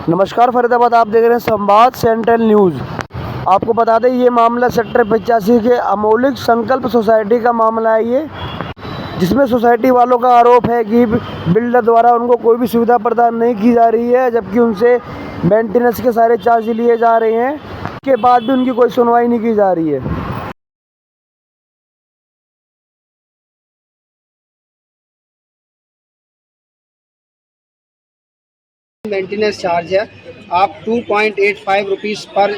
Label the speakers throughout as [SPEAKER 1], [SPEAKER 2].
[SPEAKER 1] नमस्कार फरीदाबाद, आप देख रहे हैं संवाद सेंट्रल न्यूज़। आपको बता दें ये मामला सेक्टर 85 के अमौलिक संकल्प सोसाइटी का मामला है ये, जिसमें सोसाइटी वालों का आरोप है कि बिल्डर द्वारा उनको कोई भी सुविधा प्रदान नहीं की जा रही है, जबकि उनसे मेंटेनेंस के सारे चार्ज लिए जा रहे हैं। इसके बाद भी उनकी कोई सुनवाई नहीं की जा रही है।
[SPEAKER 2] मेंटेनेंस चार्ज है आप 2.85 रुपीज़ पर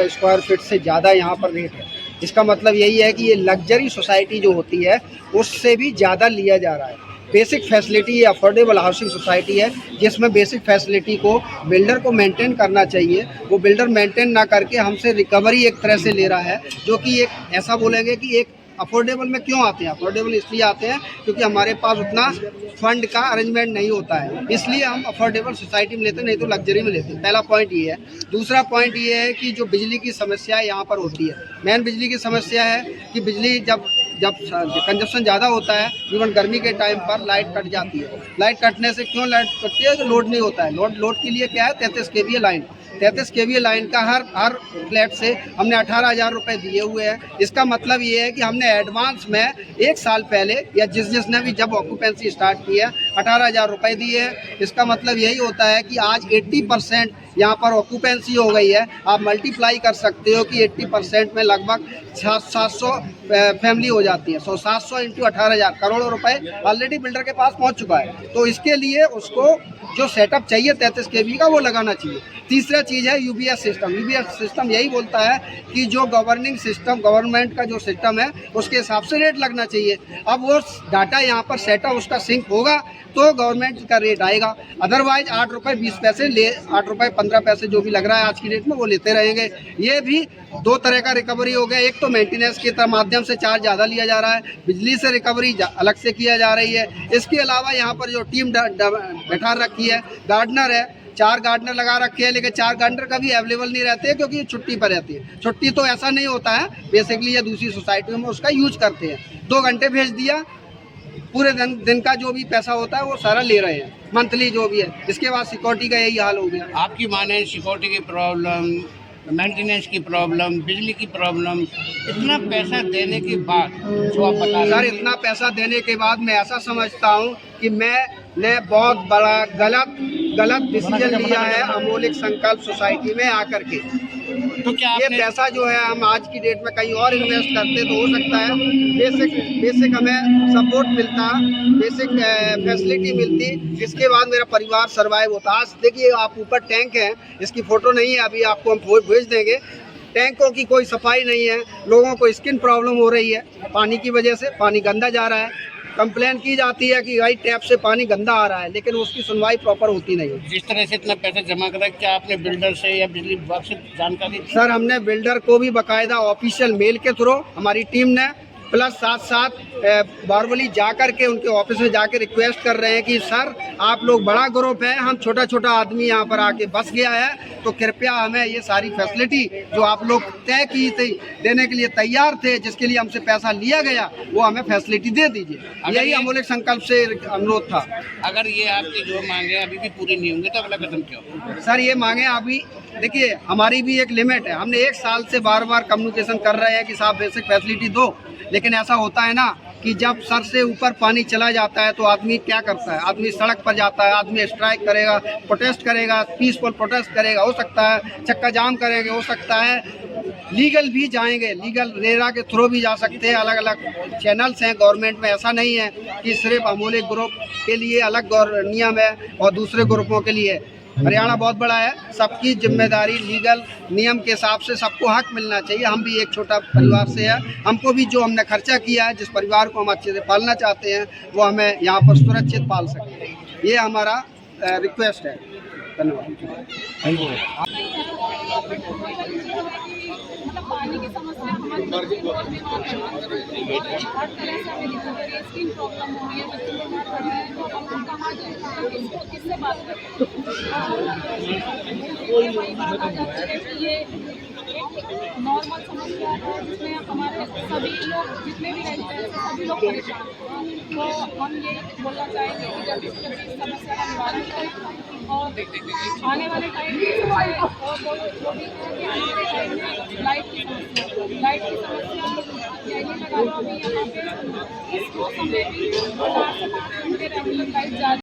[SPEAKER 2] स्क्वायर फीट से ज़्यादा यहाँ पर रेट है। इसका मतलब यही है कि ये लग्जरी सोसाइटी जो होती है उससे भी ज़्यादा लिया जा रहा है। बेसिक फैसिलिटी ये अफोर्डेबल हाउसिंग सोसाइटी है, जिसमें बेसिक फैसिलिटी को बिल्डर को मेंटेन करना चाहिए। वो बिल्डर मेंटेन ना करके हमसे रिकवरी एक तरह से ले रहा है, जो कि एक ऐसा बोलेंगे कि एक अफोर्डेबल में क्यों आते हैं। अफोर्डेबल इसलिए आते हैं क्योंकि हमारे पास उतना फंड का अरेंजमेंट नहीं होता है, इसलिए हम अफोर्डेबल सोसाइटी में लेते हैं, नहीं तो लग्जरी में लेते हैं। पहला पॉइंट ये है। दूसरा पॉइंट ये है कि जो बिजली की समस्या यहाँ पर होती है, मेन बिजली की समस्या है कि बिजली जब कंजप्शन ज़्यादा होता है, इवन गर्मी के टाइम पर लाइट कट जाती है। लाइट कटने से क्यों लाइट कटती है? तो लोड नहीं होता है। लोड के लिए क्या है? 33 kVA लाइन। 33 kVA लाइन का हर फ्लैट से हमने 18,000 रुपये दिए हुए हैं। इसका मतलब ये है कि हमने एडवांस में 1 साल पहले या जिसने भी जब ऑक्यूपेंसी स्टार्ट की है 18,000 रुपये दिए हैं। इसका मतलब यही होता है कि आज 80% यहाँ पर ऑक्यूपेंसी हो गई है। आप मल्टीप्लाई कर सकते हो कि 80% में लगभग 700 फैमिली हो जाती है। 700 इंटू 18,000 करोड़ों रुपए ऑलरेडी बिल्डर के पास पहुँच चुका है। तो इसके लिए उसको जो सेटअप चाहिए 33 kV का वो लगाना चाहिए। तीसरा चीज़ है यूबीएस सिस्टम। यूबीएस सिस्टम यही बोलता है कि जो गवर्निंग सिस्टम, गवर्नमेंट का जो सिस्टम है उसके हिसाब से रेट लगना चाहिए। अब वो डाटा यहाँ पर सेटअप उसका सिंक होगा तो गवर्नमेंट का रेट आएगा। अदरवाइज 8 रुपये 20 पैसे 8 रुपये 15 पैसे जो भी लग रहा है आज की डेट में वो लेते रहेंगे। ये भी दो तरह का रिकवरी हो गया। एक तो मेंटेनेंस के माध्यम से चार्ज ज़्यादा लिया जा रहा है, बिजली से रिकवरी अलग से किया जा रही है। इसके अलावा यहाँ पर जो टीम बैठा रखी है, गार्डनर है, 4 गार्डनर लगा रखे हैं, लेकिन 4 गार्डनर कभी अवेलेबल नहीं रहते हैं क्योंकि ये छुट्टी पर रहती है। छुट्टी तो ऐसा नहीं होता है, बेसिकली ये दूसरी सोसाइटियों में उसका यूज करते हैं। 2 घंटे भेज दिया, पूरे दिन का जो भी पैसा होता है वो सारा ले रहे हैं, मंथली जो भी है। इसके बाद सिक्योरिटी का यही हाल हो गया।
[SPEAKER 3] आपकी माने सिक्योरिटी की प्रॉब्लम, मेंटेनेंस की प्रॉब्लम, बिजली की प्रॉब्लम, इतना पैसा देने के बाद जो आप बता रहे हैं।
[SPEAKER 2] सर, इतना पैसा देने के बाद मैं ऐसा समझता हूँ कि मैंने बहुत बड़ा गलत डिसीजन लिया है अमौलिक संकल्प सोसाइटी में आकर के।
[SPEAKER 3] तो क्या
[SPEAKER 2] ये पैसा जो है हम आज की डेट में कहीं और इन्वेस्ट करते तो हो सकता है बेसिक हमें सपोर्ट मिलता, बेसिक फैसिलिटी मिलती, इसके बाद मेरा परिवार सर्वाइव होता। आज देखिए आप ऊपर टैंक है, इसकी फ़ोटो नहीं है अभी, आपको हम भेज देंगे। टैंकों की कोई सफाई नहीं है, लोगों को स्किन प्रॉब्लम हो रही है पानी की वजह से, पानी गंदा जा रहा है। कंप्लेन की जाती है कि भाई टैप से पानी गंदा आ रहा है, लेकिन उसकी सुनवाई प्रॉपर होती नहीं है।
[SPEAKER 3] जिस तरह से इतना पैसा जमा करा, क्या आपने बिल्डर से या बिजली विभाग से जानकारी दी?
[SPEAKER 2] सर, हमने बिल्डर को भी बाकायदा ऑफिशियल मेल के थ्रू हमारी टीम ने, प्लस साथ बारवली जा कर के उनके ऑफिस में जाके रिक्वेस्ट कर रहे हैं कि सर आप लोग बड़ा ग्रुप है, हम छोटा आदमी यहाँ पर आके बस गया है, तो कृपया हमें ये सारी फैसिलिटी जो आप लोग तय की थी देने के लिए तैयार थे, जिसके लिए हमसे पैसा लिया गया, वो हमें फैसिलिटी दे दीजिए। यही अमौलिक संकल्प से अनुरोध था।
[SPEAKER 3] अगर ये आपकी जो मांगे अभी भी पूरी नहीं होंगी तो अगला कदम क्या होगा?
[SPEAKER 2] सर, ये मांगे अभी देखिए हमारी भी एक लिमिट है। हमने 1 साल से बार कम्युनिकेशन कर रहे हैं कि साहब बेसिक फैसिलिटी दो, लेकिन ऐसा होता है ना कि जब सर से ऊपर पानी चला जाता है तो आदमी क्या करता है? आदमी सड़क पर जाता है, आदमी स्ट्राइक करेगा, प्रोटेस्ट करेगा, पीसफुल प्रोटेस्ट करेगा, हो सकता है चक्का जाम करेंगे, हो सकता है लीगल भी जाएंगे, लीगल रेरा के थ्रू भी जा सकते हैं। अलग अलग चैनल्स हैं गवर्नमेंट में, ऐसा नहीं है कि सिर्फ अमौलिक ग्रुप के लिए अलग नियम है और दूसरे ग्रुपों के लिए। हरियाणा बहुत बड़ा है, सबकी जिम्मेदारी लीगल नियम के हिसाब से सबको हक मिलना चाहिए। हम भी एक छोटा परिवार से है, हमको भी जो हमने खर्चा किया है, जिस परिवार को हम अच्छे से पालना चाहते हैं, वो हमें यहाँ पर सुरक्षित पाल सकें। ये हमारा रिक्वेस्ट है। धन्यवाद।
[SPEAKER 3] Thank you.
[SPEAKER 4] पानी की समस्या हमारी हर तरह से हमें दिक्कत हो रही है, स्किन प्रॉब्लम हो रही है, बच्चे बीमार पड़ रहे हैं, तो हम लोग कहाँ जाए, इसको किससे बात करें? ये नॉर्मल समस्या है जिसमें हमारे सभी लोग जितने भी रहते हैं सभी लोग परेशान हैं। तो हम ये बोलना चाहेंगे कि जल्दी से जल्दी इस समस्या का निवारण करें और आने वाले टाइम में और जो भी है कि आने वाले टाइम में लाइट की समस्या यही लगा लो अभी यहाँ पे इस मौसम में भी 4 से 5 घंटे रेगुलर लाइट जा